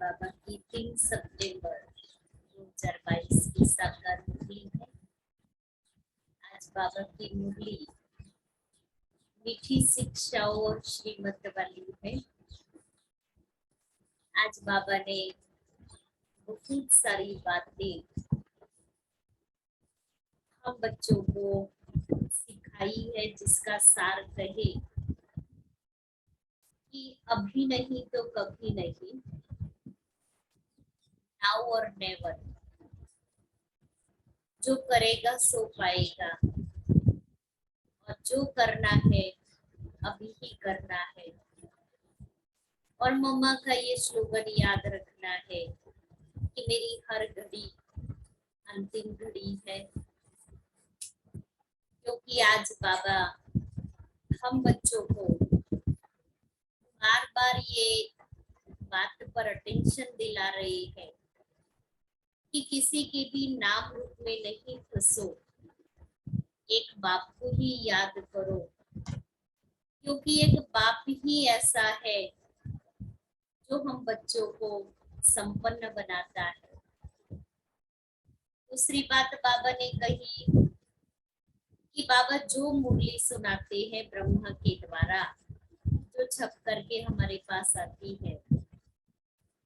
बाबा की 3 सितंबर 2022 की साकार मुरली है। आज बाबा की मुरली मीठी शिक्षाओं और श्रीमत वाली है। आज बाबा ने बहुत सारी बातें हम बच्चों को सिखाई है, जिसका सार कहे कि अभी नहीं तो कभी नहीं, नाउ और नेवर। जो करेगा सो पाएगा, और जो करना है अभी ही करना है। और मम्मा का ये स्लोगन याद रखना है कि मेरी हर घड़ी अंतिम घड़ी है, क्योंकि आज बाबा हम बच्चों को बार बार ये बात पर अटेंशन दिला रहे हैं कि किसी के भी नाम रूप में नहीं फंसो, एक बाप को ही याद करो, क्योंकि एक बाप ही ऐसा है जो हम बच्चों को संपन्न बनाता है। दूसरी बात बाबा ने कही कि बाबा जो मुरली सुनाते हैं ब्रह्मा के द्वारा, जो छप करके हमारे पास आती है,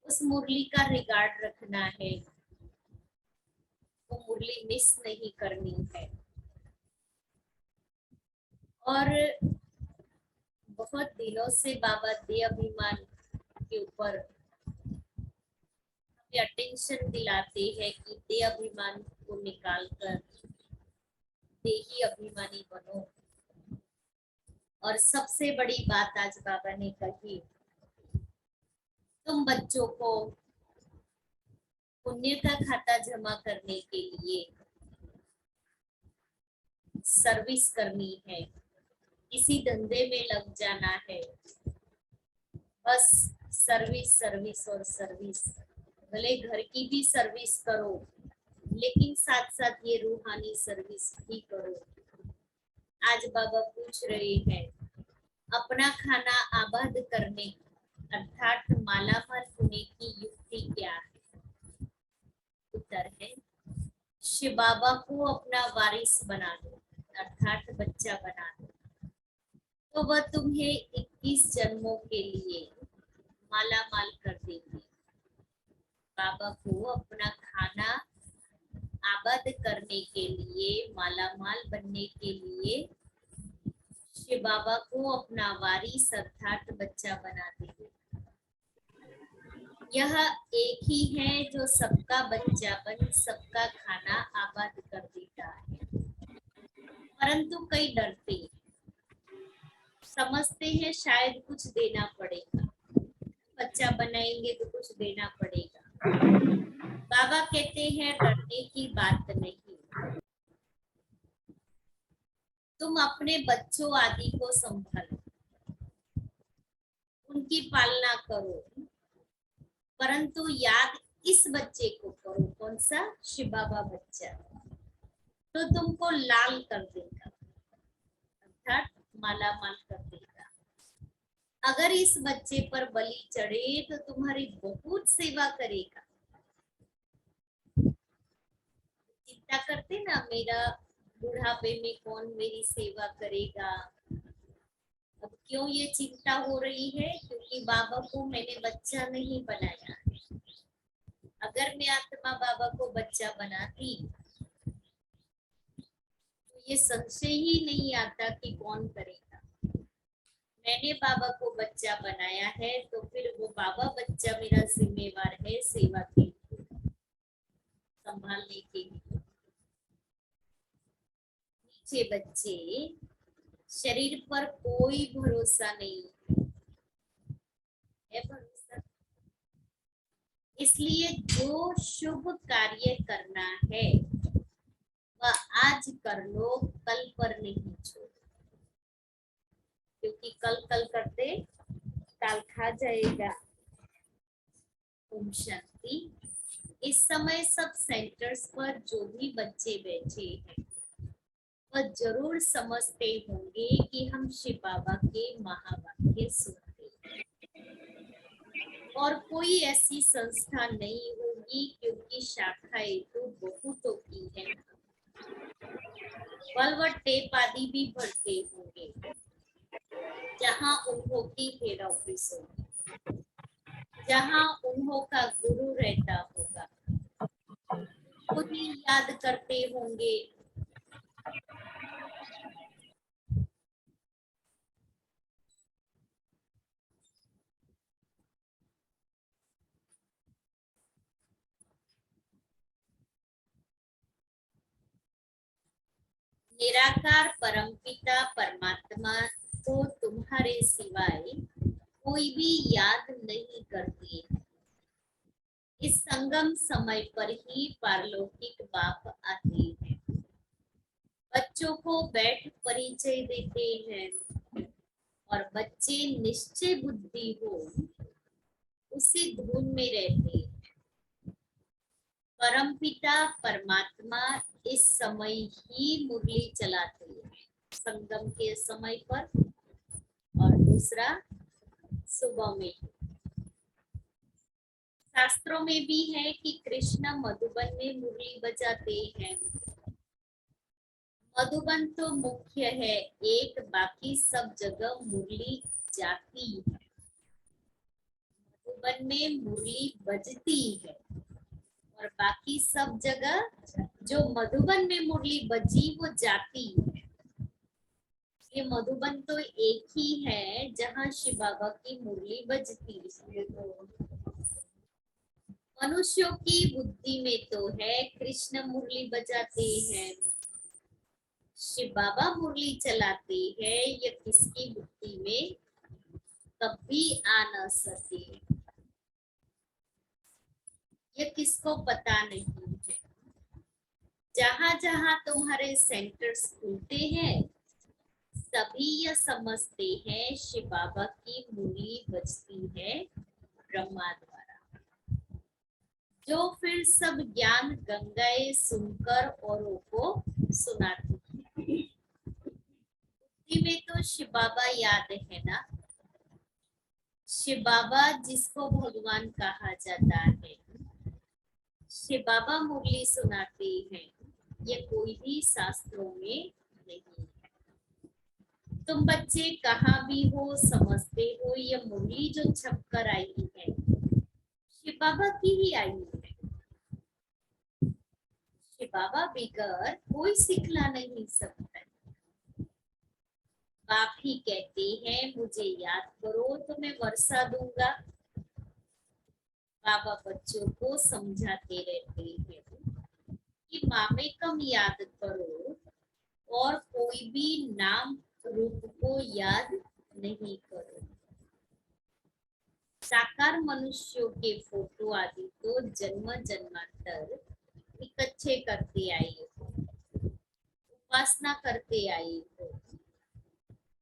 उस मुरली का रिगार्ड रखना है, वो मुरली मिस नहीं करनी है। और बहुत दिनों से बाबा दे अभिमान के ऊपर हमें अटेंशन दिलाते हैं कि दे अभिमान को निकाल कर देही अभिमानी बनो। और सबसे बड़ी बात आज बाबा ने कही, तुम बच्चों को पुण्य का खाता जमा करने के लिए सर्विस करनी है, इसी धंधे में लग जाना है। बस सर्विस सर्विस और सर्विस। भले घर की भी सर्विस करो, लेकिन साथ साथ ये रूहानी सर्विस भी करो। आज बाबा पूछ रहे हैं, अपना खाना आबाद करने अर्थात मालामाल होने की युक्ति क्या है? उत्तर है, शिव बाबा को अपना वारिस बना दो, अर्थात बच्चा बना दो, तो वह तुम्हें 21 जन्मों के लिए माला माल कर देंगे। बाबा को अपना खाना आबाद करने के लिए, माला माल बनने के लिए शिव बाबा को अपना वारिस अर्थात बच्चा बना देंगे। यह एक ही है जो सबका बच्चा बन सबका खाना आबाद कर देता है। परंतु कई डरते हैं, समझते हैं शायद कुछ देना पड़ेगा, बच्चा बनाएंगे तो कुछ देना पड़ेगा। बाबा कहते हैं डरने की बात नहीं, तुम अपने बच्चों आदि को संभालो, उनकी पालना करो, परंतु याद इस बच्चे को करो। कौन सा? शिव बाबा बच्चा, तो तुमको लाल कर देगा, अर्थात माला माल कर देगा। अगर इस बच्चे पर बलि चढ़े तो तुम्हारी बहुत सेवा करेगा। चिंता करते ना, मेरा बुढ़ापे में कौन मेरी सेवा करेगा। अब क्यों ये चिंता हो रही है? क्योंकि बाबा को मैंने बच्चा नहीं बनाया। अगर मैं आत्मा बाबा को बच्चा बनाती तो ये संशय ही नहीं आता कि कौन करेगा। मैंने बाबा को बच्चा बनाया है, तो फिर वो बाबा बच्चा मेरा जिम्मेवार है सेवा के लिए, संभालने के लिए। नीचे बच्चे, शरीर पर कोई भरोसा नहीं है भरोसा। इसलिए जो शुभ कार्य करना है वह आज कर लो, कल पर नहीं छोड़ो, क्योंकि कल कल करते काल खा जाएगा। ओम शांति। इस समय सब सेंटर्स पर जो भी बच्चे बैठे हैं वह जरूर समझते होंगे कि हम शिव बाबा के महावाक्य सुनते हैं। और कोई ऐसी संस्था नहीं होगी क्योंकि शाखाएं तो बहुतों की है। बलवट टेप आदि भी भरते होंगे जहाँ उन्हों की हेड ऑफिस होगी, जहाँ उन्हों का गुरु रहता होगा, खुद ही याद करते होंगे। निराकार परमपिता परमात्मा को तुम्हारे सिवाय कोई भी याद नहीं करती है। इस संगम समय पर ही पारलौकिक बाप आते हैं, बच्चों को बैठ परिचय देते हैं और बच्चे निश्चय बुद्धि हो उसी धुन में रहते हैं। परमपिता परमात्मा इस समय ही मुरली चलाते हैं, संगम के समय पर, और दूसरा सुबह में। शास्त्रों में भी है कि कृष्ण मधुबन में मुरली बजाते हैं। मधुबन तो मुख्य है एक, बाकी सब जगह मुरली जाती है। मधुबन में मुरली बजती है और बाकी सब जगह जो मधुबन में मुरली बजी वो जाती है। ये मधुबन तो एक ही है जहाँ शिव बाबा की मुरली बजती है। मनुष्यों की बुद्धि में तो है कृष्ण मुरली बजाते हैं, शिव बाबा मुरली चलाते हैं, ये किसकी बुद्धि में कभी आ न सके, ये किसको पता नहीं है। जहां जहां तुम्हारे सेंटर्स खुलते हैं सभी यह समझते हैं शिव बाबा की मुरली बजती है ब्रह्मा द्वारा, जो फिर सब ज्ञान गंगाएं सुनकर औरों को सुनाती है। बुद्धि में तो शिव बाबा याद है ना, शिव बाबा जिसको भगवान कहा जाता है, शिव बाबा मुरली सुनाते हैं, ये कोई भी शास्त्रों में नहीं है। तुम बच्चे कहाँ भी हो समझते हो ये मुरली जो छप कर आई है शिव बाबा की ही आई है। शिव बाबा बिगर कोई सिखला नहीं सकता। बाप ही कहते हैं मुझे याद करो तो मैं वर्षा दूंगा। बाबा बच्चों को समझाते रहते हैं कि मामे कम याद करो और कोई भी नाम रूप को याद नहीं करो। साकार मनुष्यों के फोटो आदि तो जन्म जन्मांतर इकट्ठे करते आई हो, उपासना करते आई हो।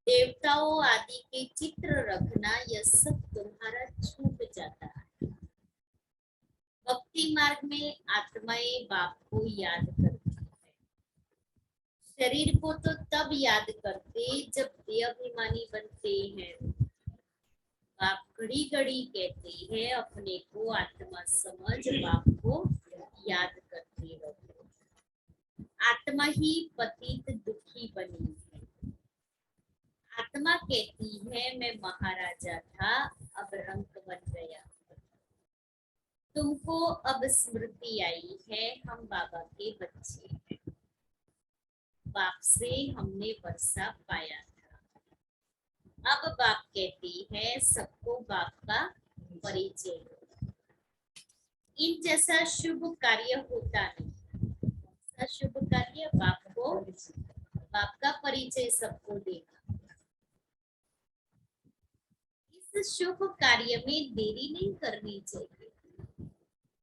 देवताओं आदि के चित्र रखना यह सब तुम्हारा छूट जाता है। भक्ति मार्ग में आत्माएं बाप को याद करती है। शरीर को तो तब याद करते जब देहाभिमानी बनते हैं। बाप घड़ी घड़ी कहते हैं अपने को आत्मा समझ बाप को याद करते रहो। आत्मा ही पतित दुखी बनी है। आत्मा कहती है मैं महाराजा था अब रंक बन गया। तुमको अब स्मृति आई है हम बाबा के बच्चे हैं, बाप से हमने वर्षा पाया था। अब बाप कहती है सबको बाप का परिचय दो। इन जैसा शुभ कार्य होता नहीं। ऐसा शुभ कार्य बाप को, बाप का परिचय सबको देना। इस शुभ कार्य में देरी नहीं करनी चाहिए।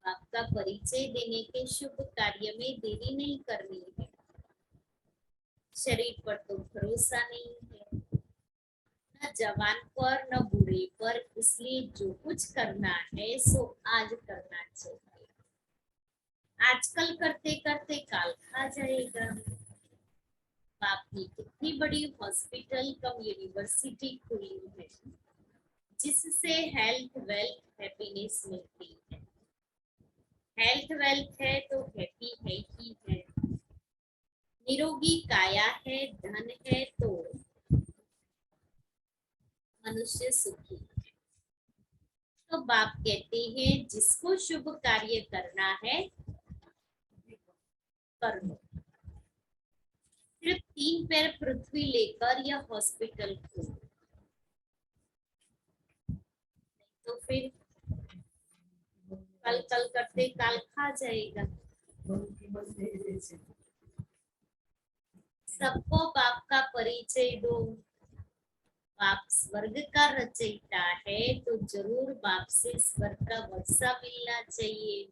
बाप का परिचय देने के शुभ कार्य में देरी नहीं करनी है। शरीर पर तो भरोसा नहीं है, न जवान पर न बूढ़े पर, इसलिए जो कुछ करना है सो आज करना चाहिए। आजकल करते करते काल खा जाएगा। बाप ने कितनी बड़ी हॉस्पिटल कम यूनिवर्सिटी खोली है जिससे हेल्थ वेल्थ हैप्पीनेस मिलती है। हेल्थ वेल्थ है तो हैप्पी है ही है। निरोगी काया है, धन है तो मनुष्य सुखी है। तो बाप कहते हैं जिसको शुभ कार्य करना है कर लो। सिर्फ 3 पैर पृथ्वी लेकर यह हॉस्पिटल खोलो, तो फिर कल कल करते काल खा जाएगा। सबको बाप का परिचय दो। बाप स्वर्ग का रचयिता है तो जरूर बाप से स्वर्ग का वर्षा मिलना चाहिए।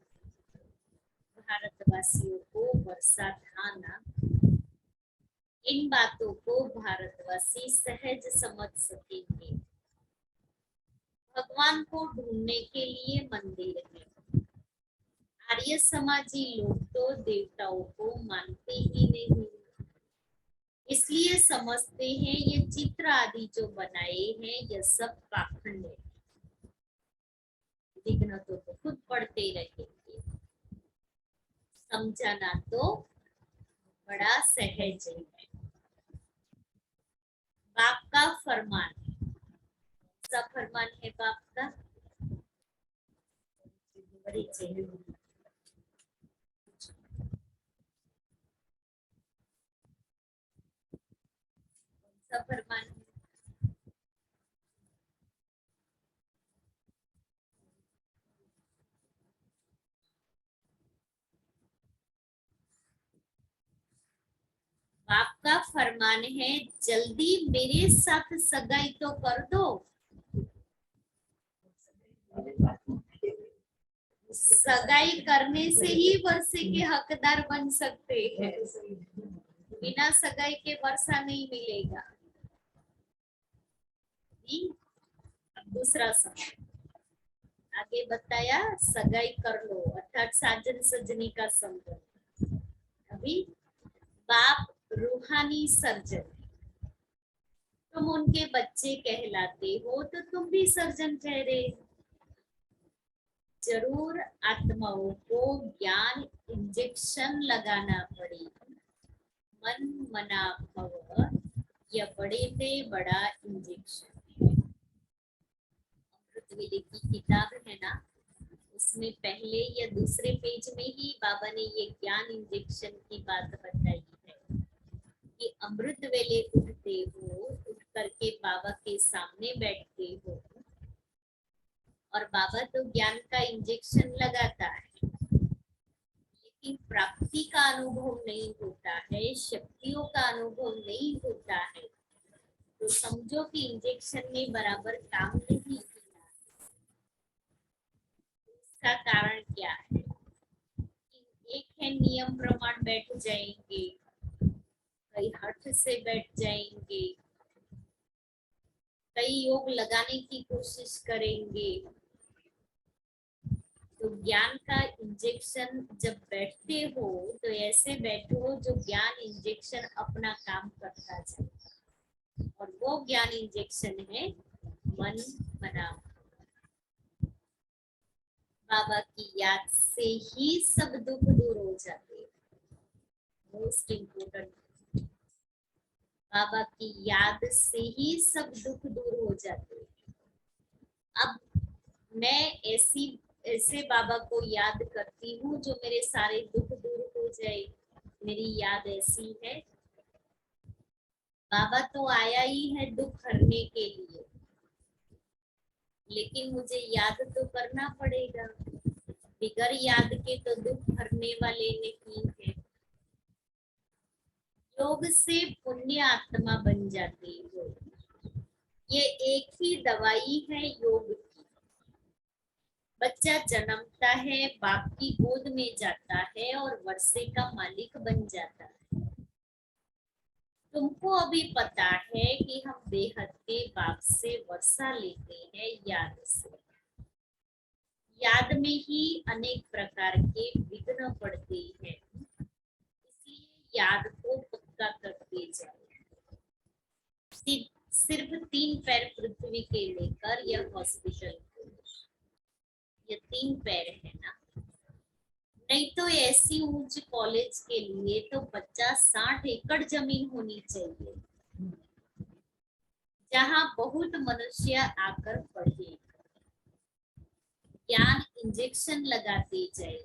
भारतवासियों को वर्षा था ना। इन बातों को भारतवासी सहज समझ सकेंगे। भगवान को ढूंढने के लिए मंदिर है। आर्य समाजी लोग तो देवताओं को मानते ही नहीं, इसलिए समझते हैं ये चित्र आदि जो बनाए हैं यह सब पाखंड है। विघ्न तो खुद पढ़ते रहेंगे, समझाना तो बड़ा सहज है। बाप का फरमान, सा फरमान है बाप का परिचय। सा फरमान है बाप का फरमान है जल्दी मेरे साथ सगाई तो कर दो। सगाई करने से ही वर्षे के हकदार बन सकते हैं, बिना सगाई के वर्षा नहीं मिलेगा। अब दूसरा समय आगे बताया, सगाई कर लो अर्थात साजन सजनी का संबंध। अभी बाप रूहानी सर्जन, तुम उनके बच्चे कहलाते हो तो तुम भी सर्जन ठहरे। जरूर आत्माओं को ज्ञान इंजेक्शन लगाना पड़े। मन मना भव यह बड़े में बड़ा इंजेक्शन है। अमृत वेले की किताब है ना, उसमें पहले या दूसरे पेज में ही बाबा ने ये ज्ञान इंजेक्शन की बात बताई है कि अमृत वेले उठते हो, उठ करके बाबा के सामने बैठते हो और बाबा तो ज्ञान का इंजेक्शन लगाता है, लेकिन प्राप्ति का अनुभव नहीं होता है, शक्तियों का अनुभव नहीं होता है, तो समझो कि इंजेक्शन ने बराबर काम नहीं किया। इसका कारण क्या है? एक है नियम प्रमाण बैठ जाएंगे, कई हठ से बैठ जाएंगे, कई योग लगाने की कोशिश करेंगे। तो ज्ञान का इंजेक्शन जब बैठते हो तो ऐसे बैठो जो ज्ञान इंजेक्शन अपना काम करता जाए, और वो ज्ञान इंजेक्शन है मन मना। बाबा की याद से ही सब दुख दूर हो जाते हैं। मोस्ट इम्पोर्टेंट, बाबा की याद से ही सब दुख दूर हो जाते हैं। अब मैं ऐसे बाबा को याद करती हूँ जो मेरे सारे दुख दूर हो जाए, मेरी याद ऐसी है। बाबा तो आया ही है दुख हरने के लिए, लेकिन मुझे याद तो करना पड़ेगा। बिगर याद के तो दुख हरने वाले नहीं है। योग से पुण्य आत्मा बन जाती हो, ये एक ही दवाई है योग की। बच्चा जन्मता है, बाप की गोद में जाता है और वर्षे का मालिक बन जाता है। तुमको अभी पता है कि हम बेहद के बाप से वर्षा लेते हैं याद से। याद में ही अनेक प्रकार के विघ्न पड़ते हैं, इसलिए याद को पक्का करते जाओ। सिर्फ 3 पैर पृथ्वी के लेकर यह हॉस्पिटल, ये 3 पैर है ना, नहीं तो ऐसी ऊंच कॉलेज के लिए तो 50-60 एकड़ जमीन होनी चाहिए, जहां बहुत मनुष्य आकर पढ़े, ज्ञान इंजेक्शन लगाते जाए।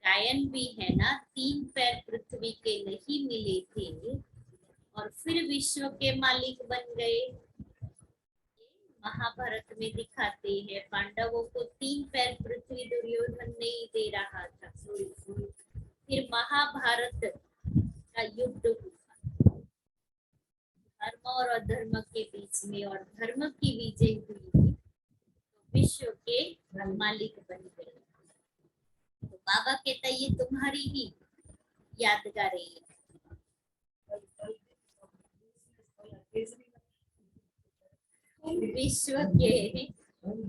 गायन भी है ना, 3 पैर पृथ्वी के नहीं मिले थे और फिर विश्व के मालिक बन गए। महाभारत में दिखाते हैं, पांडवों को 3 पैर पृथ्वी दुर्योधन नहीं दे रहा था। फिर महाभारत का युद्ध हुआ, धर्म और अधर्म के बीच में, और धर्म की विजय हुई, तो विश्व के मालिक बन गए। तो बाबा कहता ये तुम्हारी ही यादगार है। विश्व के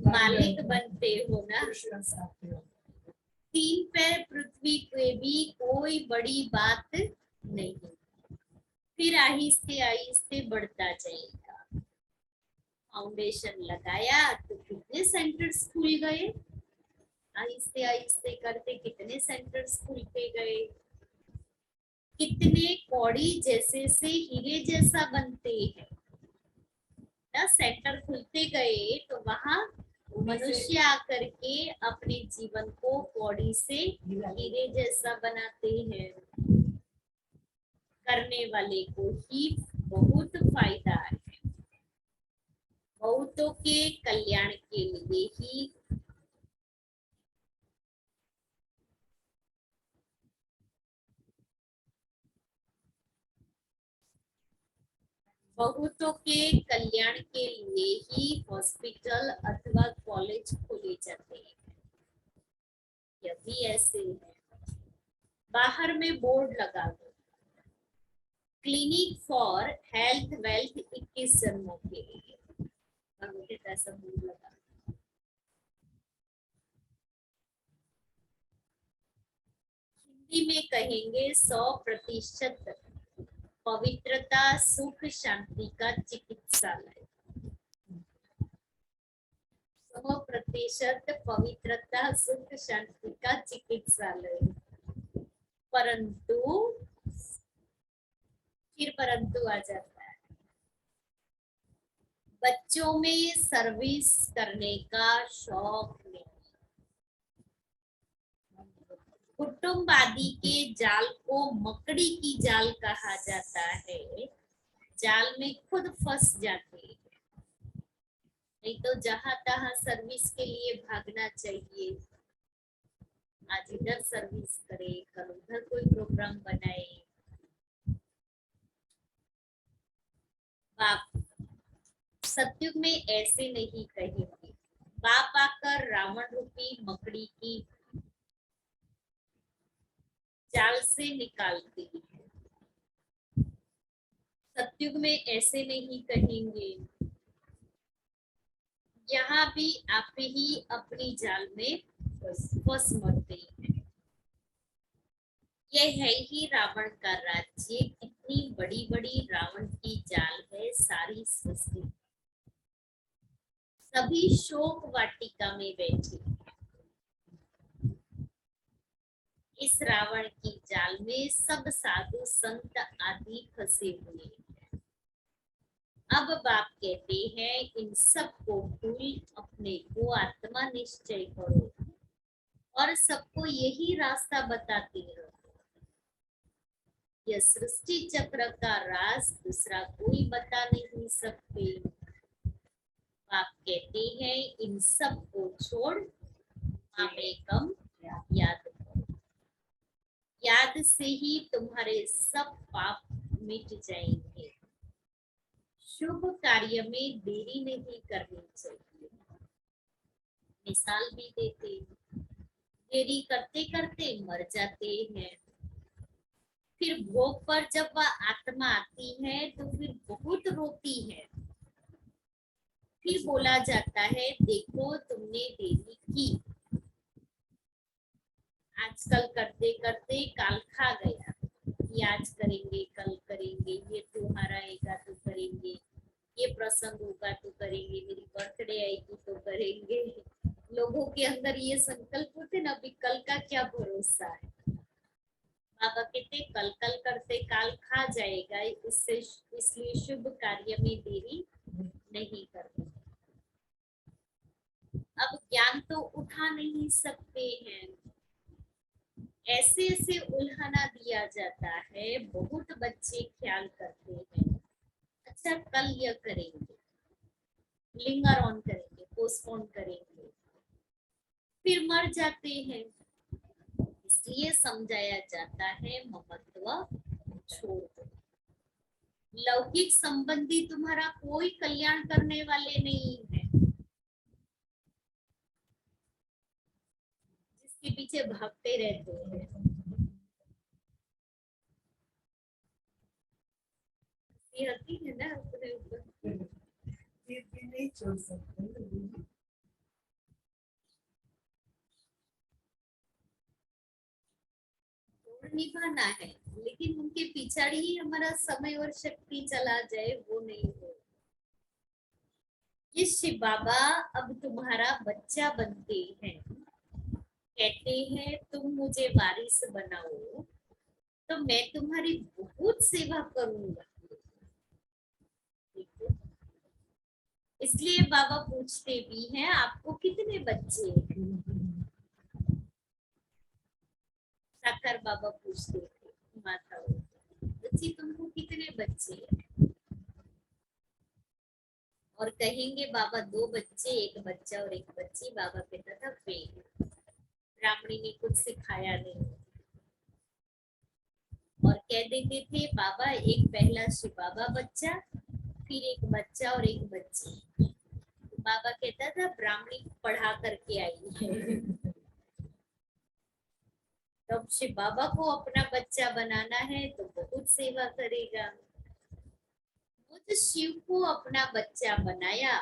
मालिक बनते हो ना, 3 पैर पृथ्वी पे भी कोई बड़ी बात नहीं, फिर आहिस्ते आहिस्ते बढ़ता जाएगा। फाउंडेशन लगाया तो कितने सेंटर्स खुल गए, आहिस्ते आहिस्ते करते कितने सेंटर्स खुलते गए, कितने कौड़ी जैसे से हीरे जैसा बनते हैं। सेंटर खुलते गए तो वहां मनुष्य आकर के अपने जीवन को कौड़ी से हीरे जैसा बनाते हैं। करने वाले को ही बहुत फायदा है, बहुतों के कल्याण के लिए ही। बहुतों के कल्याण के लिए ही हॉस्पिटल अथवा कॉलेज खोले जाते हैं। यह भी ऐसे है, बाहर में बोर्ड लगा दो, क्लिनिक फॉर हेल्थ वेल्थ 21 जन्मों के लिए, और मुझे ऐसा बोर्ड लगा। हिंदी में कहेंगे 100% पवित्रता सुख शांति का चिकित्सालय, 100% पवित्रता सुख शांति का चिकित्सालय। परंतु फिर परंतु आ जाता है, बच्चों में सर्विस करने का शौक नहीं। कुटुंब आदि के जाल को मकड़ी की जाल कहा जाता है, जाल में खुद फंस जाते हैं। नहीं तो जहां तहां सर्विस के लिए भागना चाहिए, आज इधर सर्विस करे, कल उधर कोई प्रोग्राम बनाए। बाप सत्युग में ऐसे नहीं कहेंगे, बाप आकर रावण रूपी मकड़ी की जाल से निकालती है। सत्युग में ऐसे नहीं कहेंगे, यहाँ भी आप ही अपनी जाल में फंस मरते हैं। यह है ही रावण का राज्य, कितनी बड़ी बड़ी रावण की जाल है सारी सृष्टि। सभी शोक वाटिका में बैठे, इस रावण की जाल में सब साधु संत आदि फंसे हुए हैं। अब बाप कहते हैं इन सब को भूल अपने को आत्मा निश्चय करो और सबको यही रास्ता बताते रहो। यह सृष्टि चक्र का राज दूसरा कोई बता नहीं सकते। बाप कहते हैं इन सब को छोड़ मामेकम याद करो, याद से ही तुम्हारे सब पाप मिट जाएंगे। शुभ कार्य में देरी नहीं करनी चाहिए। मिसाल भी देते, देरी करते करते मर जाते हैं, फिर भोग पर जब वह आत्मा आती है तो फिर बहुत रोती है, फिर बोला जाता है देखो तुमने देरी की, आजकल करते करते काल खा गया, ये आज करेंगे कल करेंगे, ये त्योहार आएगा तो करेंगे, करेंगे, मेरी बर्थडे आएगी तो करेंगे। लोगों के अंदर ये संकल्प होते ना, अभी कल का क्या भरोसा है। बाबा कहते कल कल करते काल खा जाएगा, इससे इसलिए शुभ कार्य में देरी नहीं करनी। अब ज्ञान तो उठा नहीं सकते हैं, ऐसे ऐसे उल्हाना दिया जाता है। बहुत बच्चे ख्याल करते हैं, अच्छा कल यह करेंगे, लिंगर ऑन करेंगे, पोस्टपोन करेंगे, फिर मर जाते हैं। इसलिए समझाया जाता है ममत्व छोड़ दो। लौकिक संबंधी तुम्हारा कोई कल्याण करने वाले नहीं है, जिसके पीछे भागते रहते हैं। ये होती है ना अपने ऊपर, ये भी नहीं छोड़ सकते। निभाना है, लेकिन उनके पिछाड़ी ही हमारा समय और शक्ति चला जाए वो नहीं हो। ये शिव बाबा अब तुम्हारा बच्चा बनते हैं, कहते हैं तुम मुझे वारिस बनाओ तो मैं तुम्हारी बहुत सेवा करूंगा। देखो, इसलिए बाबा पूछते भी हैं आपको कितने बच्चे हैं। साकार बाबा पूछते थे माताओं को, बच्ची तुमको कितने बच्चे हैं, और कहेंगे बाबा 2 बच्चे, एक बच्चा और एक बच्ची। बाबा कहता था फेल, ब्राह्मणी ने कुछ सिखाया नहीं, और कह देते थे बाबा एक पहला शिव बाबा बच्चा, फिर एक बच्चा और एक बच्ची। तो बाबा कहता था ब्राह्मणी पढ़ा करके आई है। तब शिव बाबा को अपना बच्चा बनाना है तो बहुत सेवा करेगा। वो तो शिव को अपना बच्चा बनाया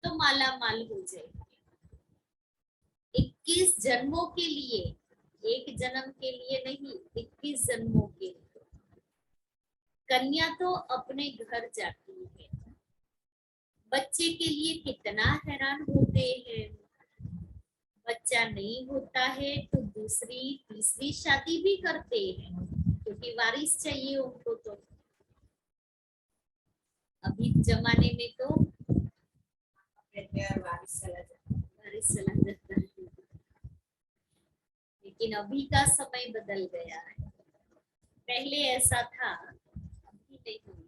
तो माला माल हो जाएगी। 21 जन्मों के लिए, एक जन्म के लिए नहीं, 21 जन्मों के लिए। कन्या तो अपने घर जाती है, बच्चे के लिए कितना हैरान होते हैं। बच्चा नहीं होता है तो दूसरी तीसरी शादी भी करते हैं, क्योंकि वारिस चाहिए उनको। तो अभी जमाने में तो वारिस चला जाता है, लेकिन अभी का समय बदल गया है। पहले ऐसा था, अभी नहीं।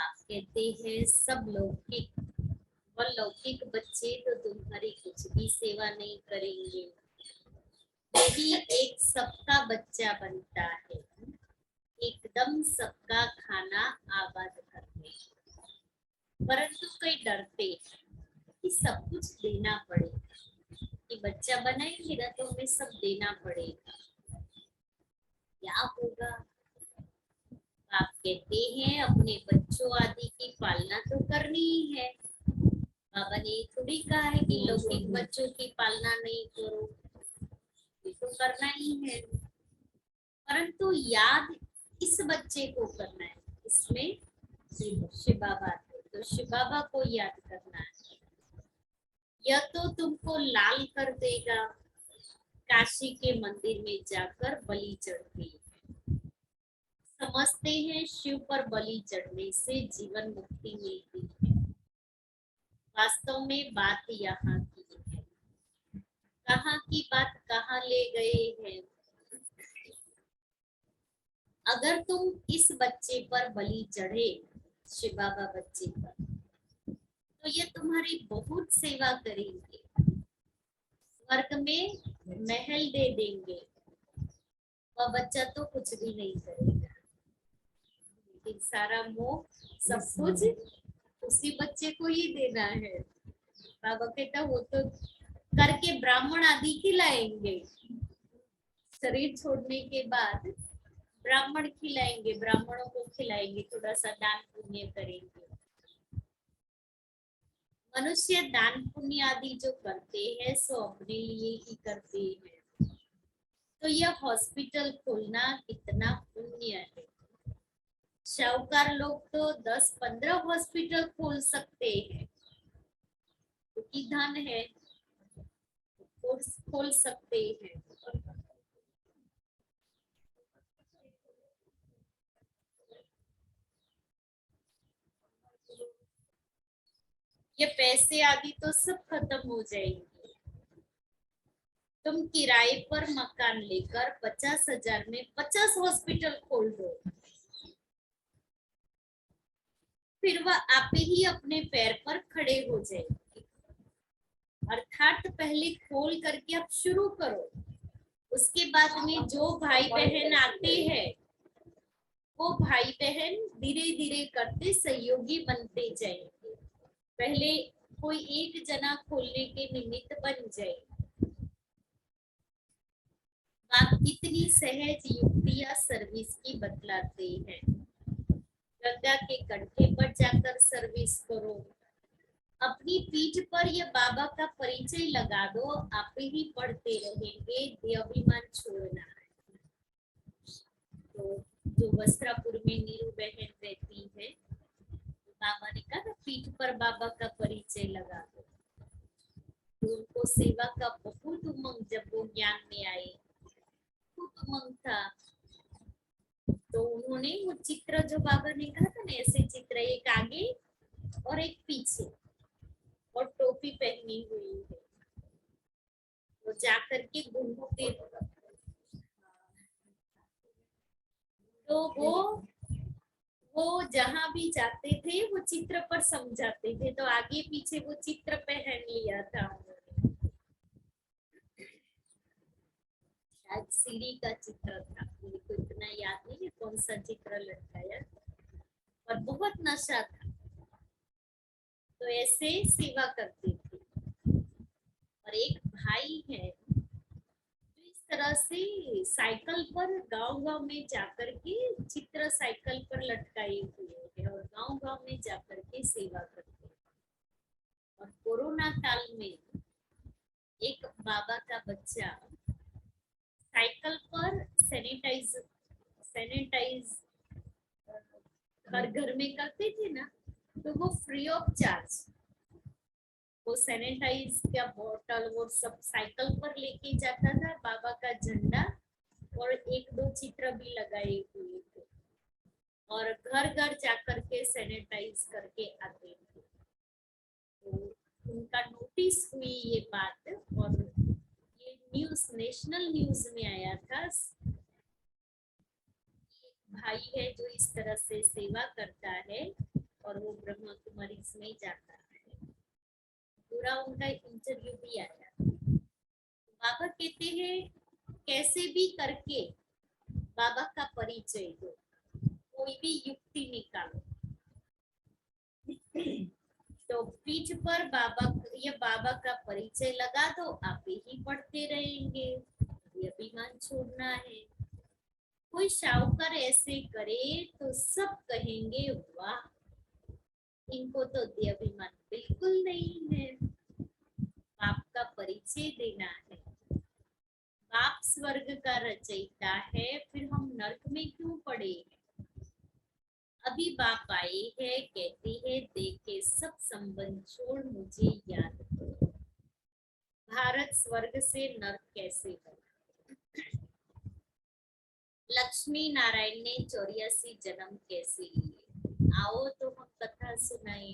आप कहते हैं सब लौकिक व लौकिक बच्चे तो तुम्हारी कुछ भी सेवा नहीं करेंगे, यदि एक सबका बच्चा बनता है, एकदम सबका खाना आबाद करते, परंतु कई डरते कि सब कुछ देना पड़ेगा, कि बच्चा बनाएंगे ना तो हमें सब देना पड़ेगा, क्या होगा। आप कहते हैं अपने बच्चों आदि की पालना तो करनी ही है। बाबा ने ये थोड़ी कहा है कि लौकिक बच्चों की पालना नहीं करो, ये तो करना ही है, परंतु याद इस बच्चे को करना है। इसमें शिव बाबा थे तो शिव बाबा को याद करना है। यह तो तुमको लाल कर देगा, काशी के मंदिर में जाकर बलि चढ़ती है। समझते हैं शिव पर बलि चढ़ने से जीवन मुक्ति मिलती है, वास्तव में बात यहाँ की है। कहाँ की बात कहाँ ले गए हैं। अगर तुम इस बच्चे पर बलि चढ़े, शिव बाबा बच्चे पर, तो ये तुम्हारी बहुत सेवा करेंगे, स्वर्ग में महल दे देंगे, वह बच्चा तो कुछ भी नहीं करेगा, लेकिन सारा मोह सब कुछ उसी बच्चे को ही देना है। बाबा कहता वो तो करके ब्राह्मण आदि खिलाएंगे, शरीर छोड़ने के बाद ब्राह्मण खिलाएंगे, ब्राह्मणों को खिलाएंगे, थोड़ा सा दान पुण्य करेंगे। मनुष्य दान पुण्य आदि जो करते हैं सो अपने लिए ही करते हैं, तो यह हॉस्पिटल खोलना कितना पुण्य है। शाहूकार लोग तो 10-15 हॉस्पिटल खोल सकते हैं, क्योंकि धन है, खोल सकते हैं। ये पैसे आदि तो सब खत्म हो जाएंगे। तुम किराए पर मकान लेकर 50,000 में 50 हॉस्पिटल खोल दो, फिर वह आप ही अपने पैर पर खड़े हो जाएंगे। अर्थात पहले खोल करके आप शुरू करो, उसके बाद में जो भाई बहन आते हैं वो भाई बहन धीरे धीरे करते सहयोगी बनते जाएंगे। पहले कोई एक जना खोलने के निमित्त बन जाए। आप कितनी सहज युक्तियां सर्विस की बतलाते हैं। गंगा के कंठे पर जाकर सर्विस करो, अपनी पीठ पर यह बाबा का परिचय लगा दो, आप ही पढ़ते रहेंगे, देहाभिमान छोड़ना है। तो जो वस्त्रापुर में नीरू बहन रहती है, बाबा ने कहा ना पीठ पर बाबा का परिचय लगा दो, तो उनको सेवा का बहुत उमंग, जब वो ज्ञान में आए बहुत उमंग था। तो उन्होंने वो चित्र जो बाबा ने कहा था ना, ऐसे चित्र एक आगे और एक पीछे और टोपी पहनी हुई है, वो जाकर के घूमते, तो वो जहां भी जाते थे वो चित्र पर समझाते थे, तो आगे पीछे वो चित्र पहन लिया था उन्होंने। शायद सीढ़ी का चित्र था, मेरे को इतना याद नहीं है कौन सा चित्र लटकाया, पर बहुत नशा था। तो ऐसे सेवा करते थे। और एक भाई है जो इस तरह से साइकिल पर गांव-गांव में जाकर के चित्र साइकिल पर लटकाए हुए हैं और गांव-गांव में जाकर के सेवा करते हैं। और कोरोना काल में एक बाबा का बच्चा साइकिल पर सैनिटाइज हर घर में करते थे ना, तो वो फ्री ऑफ चार्ज वो सैनिटाइज का बोतल वो सब साइकिल पर लेके जाता था, बाबा का झंडा और 1-2 चित्र भी लगाए हुए थे, और घर घर जाकर के सैनिटाइज करके आते थे। तो उनका नोटिस हुई ये बात, और ये न्यूज नेशनल न्यूज में आया था। भाई है जो इस तरह से सेवा करता है, और वो ब्रह्मा कुमारी में जाता है, पूरा उनका इंटरव्यू भी आया। बाबा कहते हैं कैसे भी करके बाबा का परिचय दो, कोई भी युक्ति निकालो। तो पीठ पर बाबा या बाबा का परिचय लगा दो, आप ही पढ़ते रहेंगे, ये अभिमान छोड़ना है। कोई शाहूकार ऐसे करे तो सब कहेंगे वाह, इनको तो अभिमान बिल्कुल नहीं है। बाप का परिचय देना है। बाप स्वर्ग का रचयिता है, फिर हम नरक में क्यों पड़े हैं? अभी बाप आए हैं, कहती है देखे सब संबंध छोड़ मुझे याद करो। भारत स्वर्ग से नरक कैसे बना? लक्ष्मी नारायण ने 84 जन्म कैसे लिए? आओ तो हम कथा सुनाए,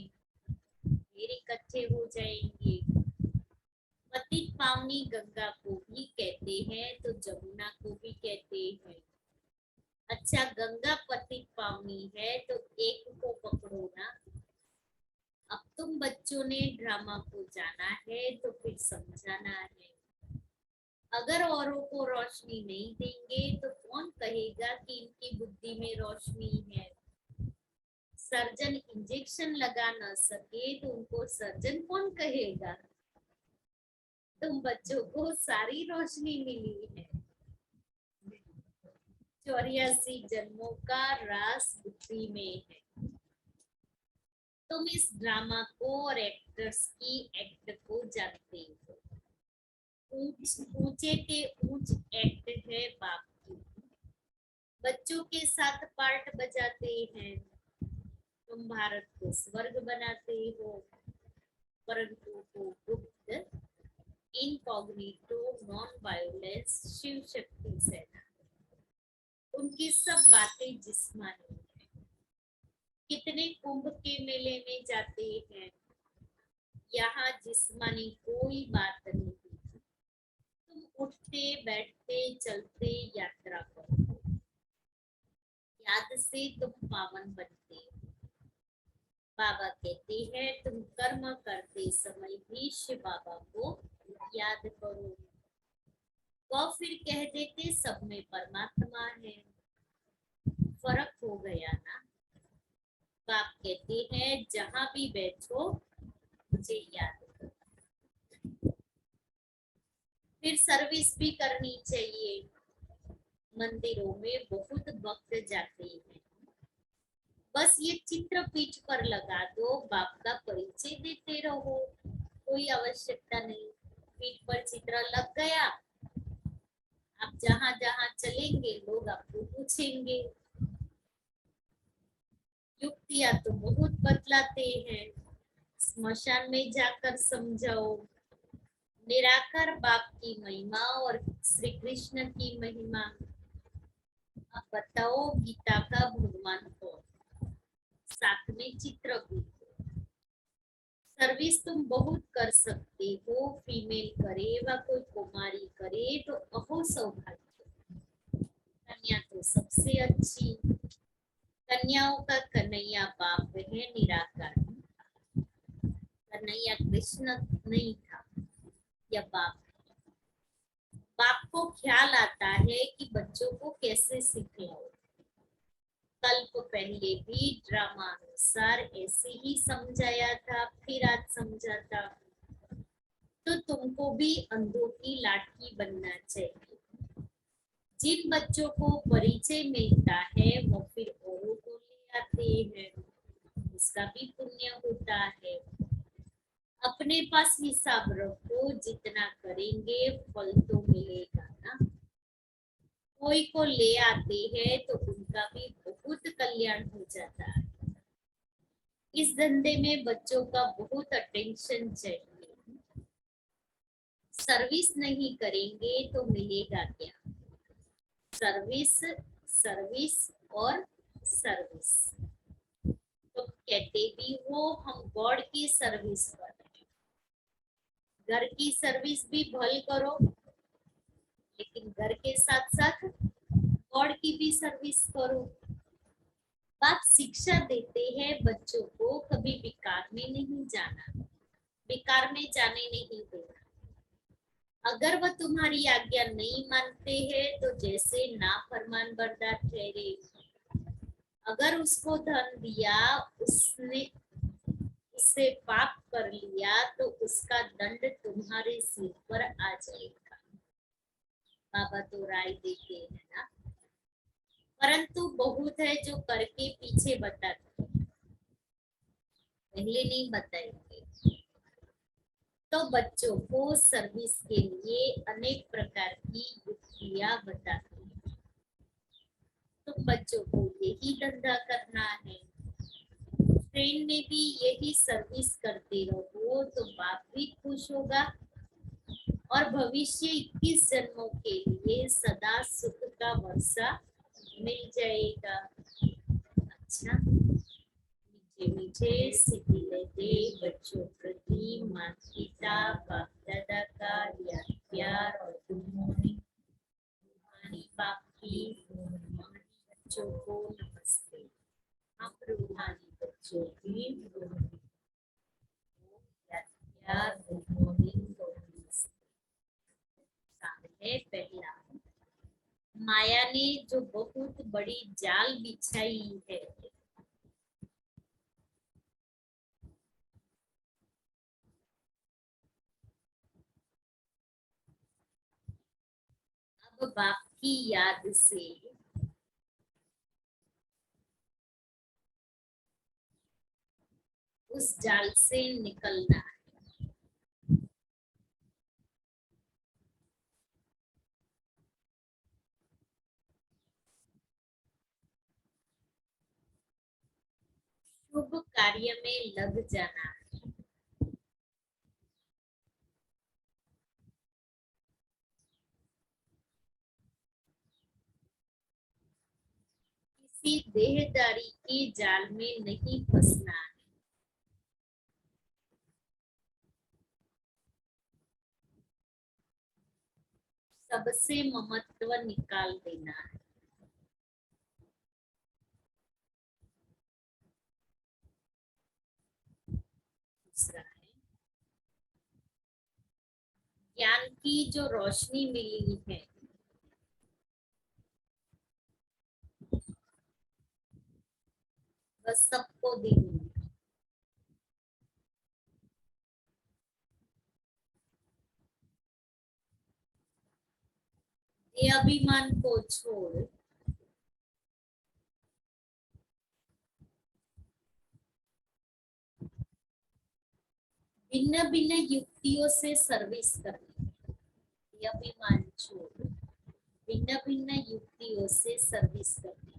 फिर इकट्ठे हो जाएंगे। पतित पावनी गंगा को भी कहते हैं तो जमुना को भी कहते हैं। अच्छा, गंगा पतित पावनी है तो एक को पकड़ो ना। अब तुम बच्चों ने ड्रामा को जाना है तो फिर समझाना है। अगर औरों को रोशनी नहीं देंगे तो कौन कहेगा कि इनकी बुद्धि में रोशनी है? सर्जन इंजेक्शन लगा न सके तो उनको सर्जन कौन कहेगा? तुम बच्चों को सारी रोशनी मिली है। 84 जन्मों का रास बुद्धि में है। तुम इस ड्रामा को और एक्टर्स की एक्ट को जानते हो। ऊंचे के ऊंच एक्ट है बाप की। बच्चों के साथ पार्ट बजाते हैं। तुम भारत को स्वर्ग बनाते हो, परंतु वो गुप्त incognito non violence Shiv Shakti सेना, उनकी सब बातें जिस्मानी है। कितने कुंभ के मेले में जाते हैं, यहाँ जिस्मानी कोई बात नहीं। तुम उठते बैठते चलते यात्रा करो, याद से तुम पावन बनते हो। बाबा कहते हैं तुम कर्म करते समय भी शिव बाबा को याद करो। वह फिर कह देते सब में परमात्मा है। फर्क हो गया ना? बाप कहते हैं जहां भी बैठो मुझे याद करो। फिर सर्विस भी करनी चाहिए। मंदिरों में बहुत भक्त जाते हैं, बस ये चित्र पीठ पर लगा दो, बाप का परिचय देते रहो, कोई आवश्यकता नहीं। पीठ पर चित्र लग गया, आप जहां जहां चलेंगे लोग आपको पूछेंगे। युक्तियां तो बहुत बतलाते हैं, स्मशान में जाकर समझाओ। निराकार बाप की महिमा और श्री कृष्ण की महिमा। अब बताओ गीता का भगवान कौन? साथ में चित्र भी। सर्विस तुम बहुत कर सकते हो, फीमेल करे व कोई कुमारी करे तो अहो सौभाग्य। कन्या तो सबसे अच्छी। कन्याओं का कन्हैया बाप है निराकार। कन्हैया कृष्ण नहीं था, या बाप। बाप को ख्याल आता है कि बच्चों को कैसे सिखाओ। कल्प पहले भी ड्रामा अनुसार ऐसे ही समझाया था, फिर आज समझाता। तो तुमको भी अंधों की लाठी बनना चाहिए। जिन बच्चों को परिचय मिलता है वो फिर औरों को ले आते हैं, इसका भी पुण्य होता है। अपने पास हिसाब रखो, जितना करेंगे फल तो मिलेगा ना। कोई को ले आते हैं तो उनका भी बहुत कल्याण हो जाता है। इस धंधे में बच्चों का बहुत अटेंशन चाहिए। सर्विस नहीं करेंगे तो मिलेगा क्या? सर्विस, सर्विस और सर्विस। तो कहते भी हो हम गॉड की सर्विस कर रहे हैं। घर की सर्विस भी भल करो, लेकिन घर के साथ साथ गॉड की भी सर्विस करो। बाप शिक्षा देते हैं बच्चों को कभी विकार में नहीं जाना, विकार में जाने नहीं देना। अगर वह तुम्हारी आज्ञा नहीं मानते हैं तो जैसे नाफरमान बरदार ठहरे। अगर उसको धन दिया, उसने उससे पाप कर लिया तो उसका दंड तुम्हारे सिर पर आ जाएगा। बाबा तो राय देते हैं ना, परंतु बहुत है जो करके पीछे बताते, पहले नहीं बताएंगे। तो बच्चों को सर्विस के लिए अनेक प्रकार की युक्तियां बताते हैं। तो बच्चों को यही धंधा करना है। ट्रेन में भी यही सर्विस करते रहो तो बाप भी खुश होगा और भविष्य 21 जन्मों के लिए सदा सुख का वर्षा मिल जाएगा। अच्छा, मीठे मीठे सिद्धि लेते बच्चों प्रति माता पिता बाप दादा का याद प्यार और गुड मॉर्निंग। रूहानी बाप की रूहानी बच्चों को नमस्ते। हम रूहानी बच्चों की याद प्यार गुड मॉर्निंग और नमस्ते। सामने पहला, माया ने जो बहुत बड़ी जाल बिछाई है, अब बाप की याद से उस जाल से निकलना है। शुभ कार्य में लग जाना है। किसी देहदारी के जाल में नहीं फंसना है। सबसे ममत्व निकाल देना है। दूसरा है, ज्ञान की जो रोशनी मिली है वह सबको देनी है। ये अभिमान को छोड़ भिन्न भिन्न युक्तियों से सर्विस करनी है। ये अभिमान छोड़ भिन्न भिन्न युक्तियों से सर्विस करनी है।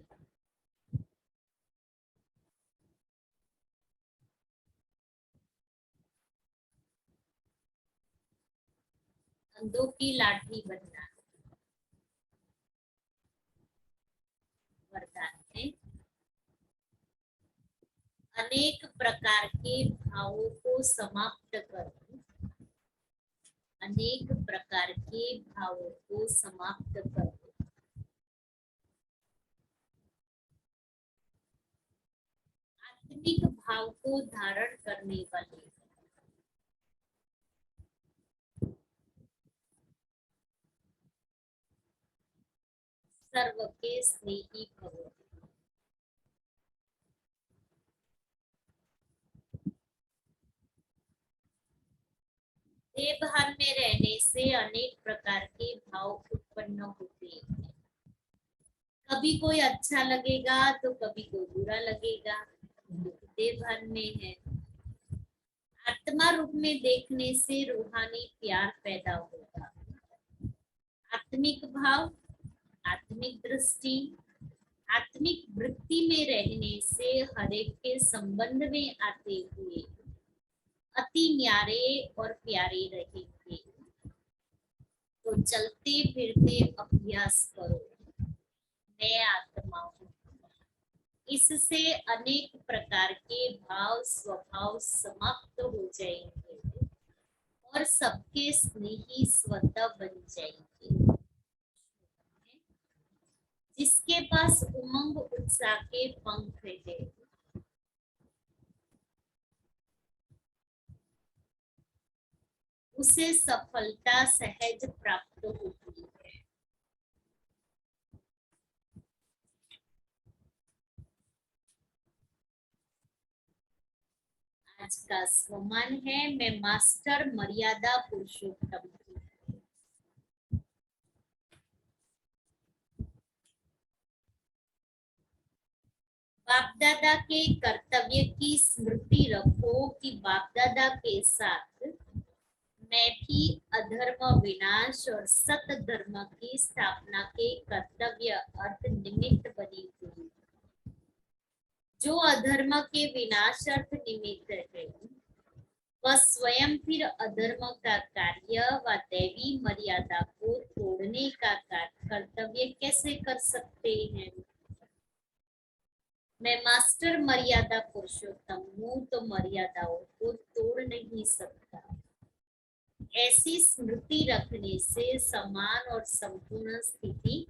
अंधों की लाठी बनना है। वरदान है, अनेक प्रकार के भावों को समाप्त करो। अनेक प्रकार के भावों को समाप्त करो। आत्मिक भाव को धारण करने वाले सर्व के स्नेही भव। देवभान में रहने से अनेक प्रकार के भाव उत्पन्न होते हैं। कभी कोई अच्छा लगेगा तो कभी कोई बुरा लगेगा। देवभान में है। आत्मा रूप में देखने से रूहानी प्यार पैदा होगा। आत्मिक भाव, आत्मिक दृष्टि, आत्मिक वृत्ति में रहने से हरेक के संबंध में आते हुए अति न्यारे और प्यारे रहेंगे। तो चलते फिरते अभ्यास करो, मैं आत्मा हूँ। इससे अनेक प्रकार के भाव स्वभाव समाप्त हो जाएंगे और सबके स्नेही स्वतः बन जाएंगे। जिसके पास उमंग उत्साह के पंख है, उसे सफलता सहज प्राप्त होती है। आज का सम्मान है, मैं मास्टर मर्यादा पुरुषोत्तम हूँ। बाप दादा के कर्तव्य की स्मृति रखो कि बाप दादा के साथ मैं भी अधर्म विनाश और सत धर्म की स्थापना के कर्तव्य अर्थ निमित्त बनी हुई। जो अधर्म के विनाश अर्थ निमित्त है, वह स्वयं फिर अधर्म का कार्य व दैवी मर्यादा को तोड़ने का कर्तव्य कैसे कर सकते हैं। मैं मास्टर मर्यादा पुरुषोत्तम हूँ, तो मर्यादाओं को तोड़ नहीं सकता। ऐसी स्मृति रखने से समान और संपूर्ण स्थिति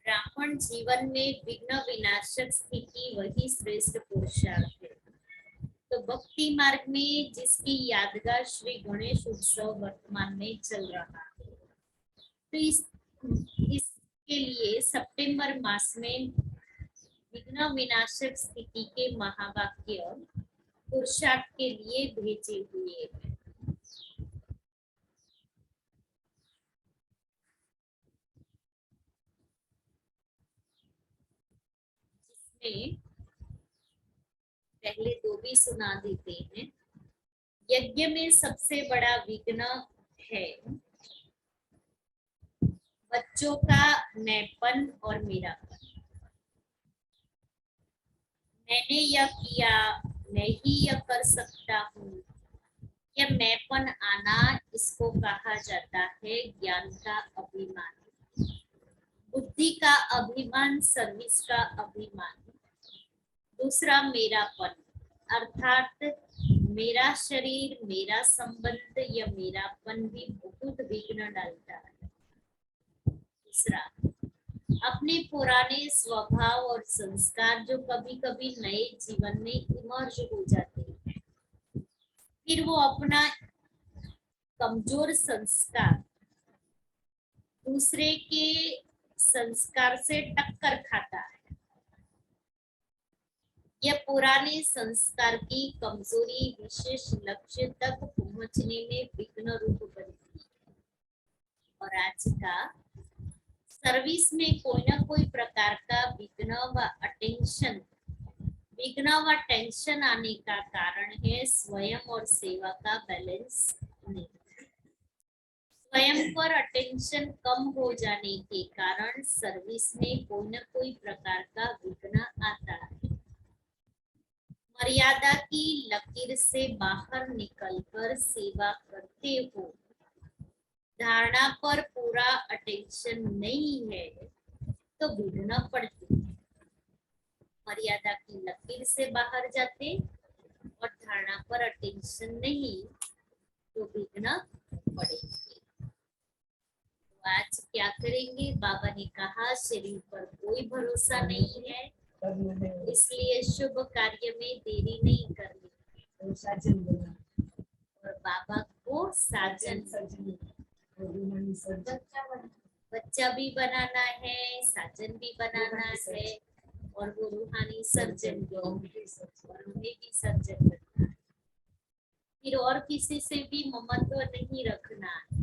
ब्राह्मण जीवन में विघ्न विनाशक स्थिति वही श्रेष्ठ पुरुषार्थ है। तो भक्ति मार्ग में जिसकी यादगार श्री गणेश उत्सव वर्तमान में चल रहा है, तो इसके लिए सितंबर मास में विघ्न विनाशक स्थिति के महावाक्य पुरुषार्थ के लिए भेजे हुए हैं। जिसमें पहले दो भी सुना देते हैं। यज्ञ में सबसे बड़ा विघ्न है बच्चों का मैंपन और मेरापन। मैंने यह किया, मैं ही यह कर सकता हूँ, यह मैंपन आना, इसको कहा जाता है ज्ञान का अभिमान। बुद्धि का अभिमान, सर्विस का अभिमान। दूसरा मेरापन, अर्थात मेरा शरीर, मेरा संबंध या मेरापन भी बहुत विघ्न डालता है। तीसरा, अपने पुराने स्वभाव और संस्कार जो कभी कभी नए जीवन में इमर्ज हो जाते हैं, फिर वो अपना कमजोर संस्कार दूसरे के संस्कार से टक्कर खाता है। यह पुराने संस्कार की कमजोरी विशेष लक्ष्य तक पहुंचने में विघ्न रूप बनती है। और आज का सर्विस में कोई ना कोई प्रकार का विघ्न व टेंशन आने का कारण है स्वयं और सेवा का बैलेंस नहीं। स्वयं पर अटेंशन कम हो जाने के कारण सर्विस में कोई ना कोई प्रकार का विघ्न आता है। मर्यादा की लकीर से बाहर निकलकर सेवा करते हो, धारणा पर पूरा अटेंशन नहीं है तो विघ्न पड़ती है। मर्यादा की लकीर से बाहर जाते और धारणा पर अटेंशन नहीं तो विघ्न पड़ेंगे। तो आज क्या करेंगे? बाबा ने कहा शरीर पर कोई भरोसा नहीं है, इसलिए शुभ कार्य में देरी नहीं करनी और बाबा को साजन बच्चा भी बनाना है, साजन भी बनाना है और वो रूहानी सर्जन भी, और उन्हें भी सर्जन करना है। फिर और किसी से भी ममत्व नहीं रखना है।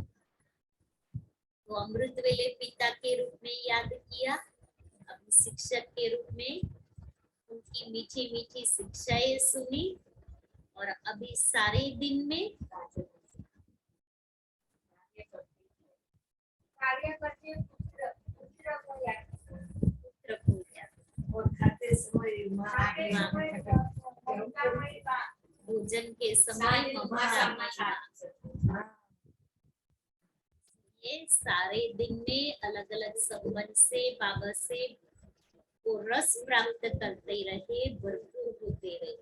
तो अमृत वेले पिता के रूप में याद किया, अभी शिक्षक के रूप में उनकी मीठी मीठी शिक्षाएं सुनी और अभी सारे दिन में कार्य करते पुत्र को याद और खाते समय भोजन કે સમય ભાષા મહિના ये सारे दिन में अलग अलग संबंध से बाबा से वो रस प्राप्त करते रहे, भरपूर होते रहे।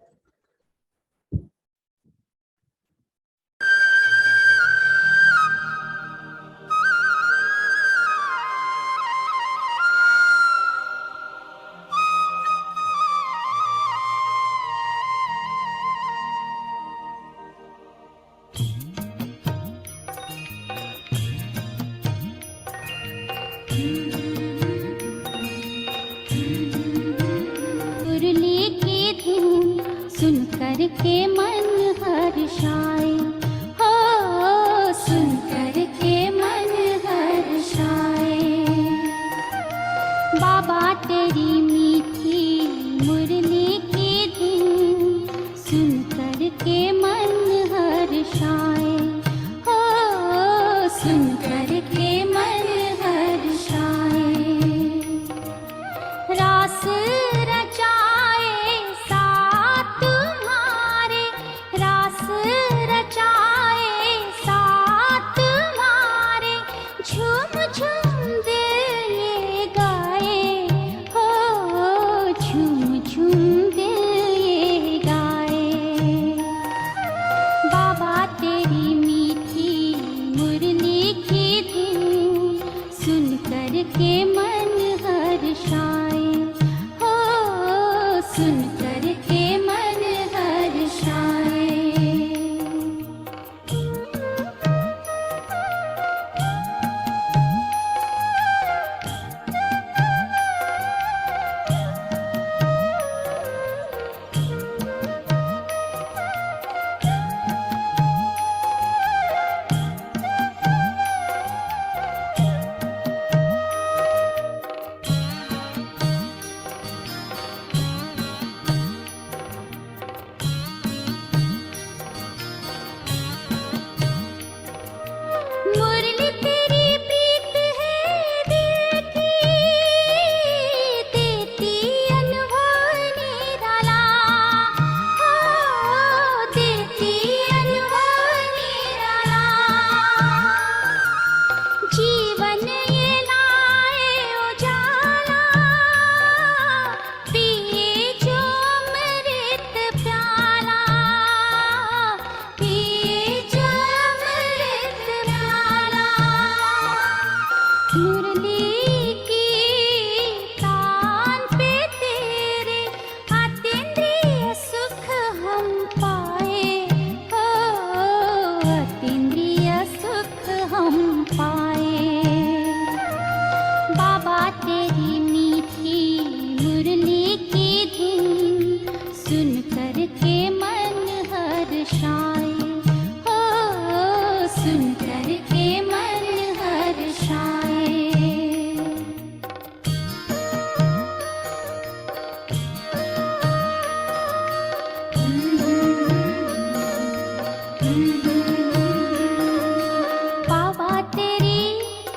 मुरली की धुन सुन कर के मन हर्षाए, हो सुन कर के मन हर्षाए। बाबा तेरी मीठी मुरली की धुन सुन कर के मन हर्षाए, हो सुन कर के मन हर्षाए। रास रचाए साथ तुम्हारे, रास रचाए साथ तुम्हारे, झूम झूम दिल ये गाए, हो झूम झूम दिल ये गाए। बाबा तेरी मीठी मुरली की धुन सुन कर के मन हर्षाए, हो सुन कर के मन हर्षाए। मुरली तेरी प्रीत है दिल की, देती अनुभव निराला, हो देती अनुभव निराला। जीवन ये लाए उजाला, पिए जो अमृत प्याला, पिए जो अमृत प्याला। मुरली की तान पे तेरे अतीन्द्रिय सुख हम पाए, हो अतीन्द्रिय सुख हम पाए। बाबा तेरी मीठी मुरली की धुन सुन कर के मन हर्षाए, हो सुन कर के मन हर्षाए। बाबा तेरी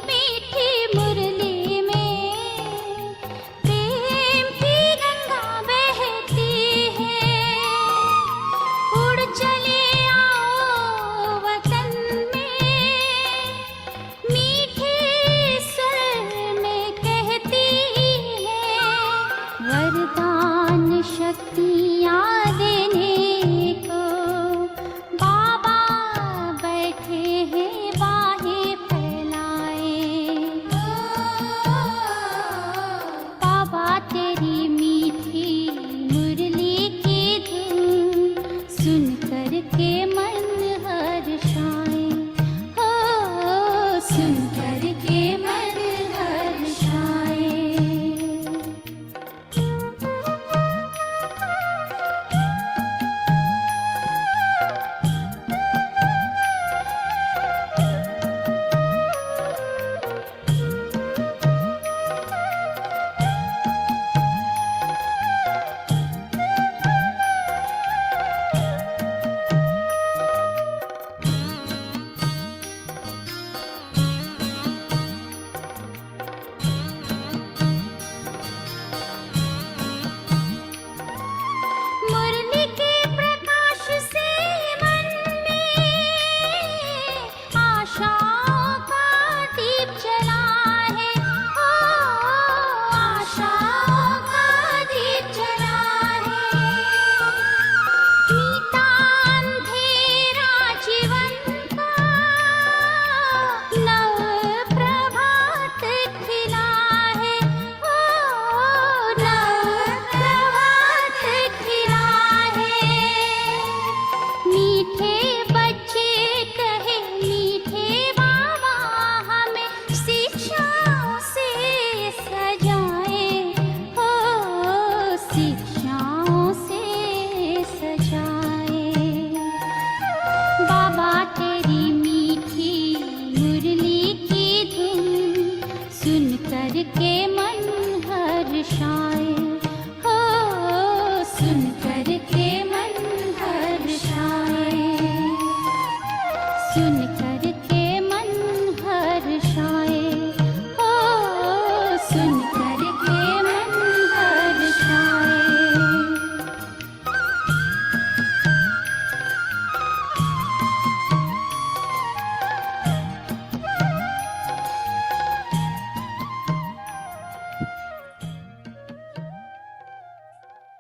मीठी मुरली में प्रेम की गंगा बहती है। उड़ चले आओ वतन में, मीठे स्वर में कहती है। वरदान शक्तियाँ दे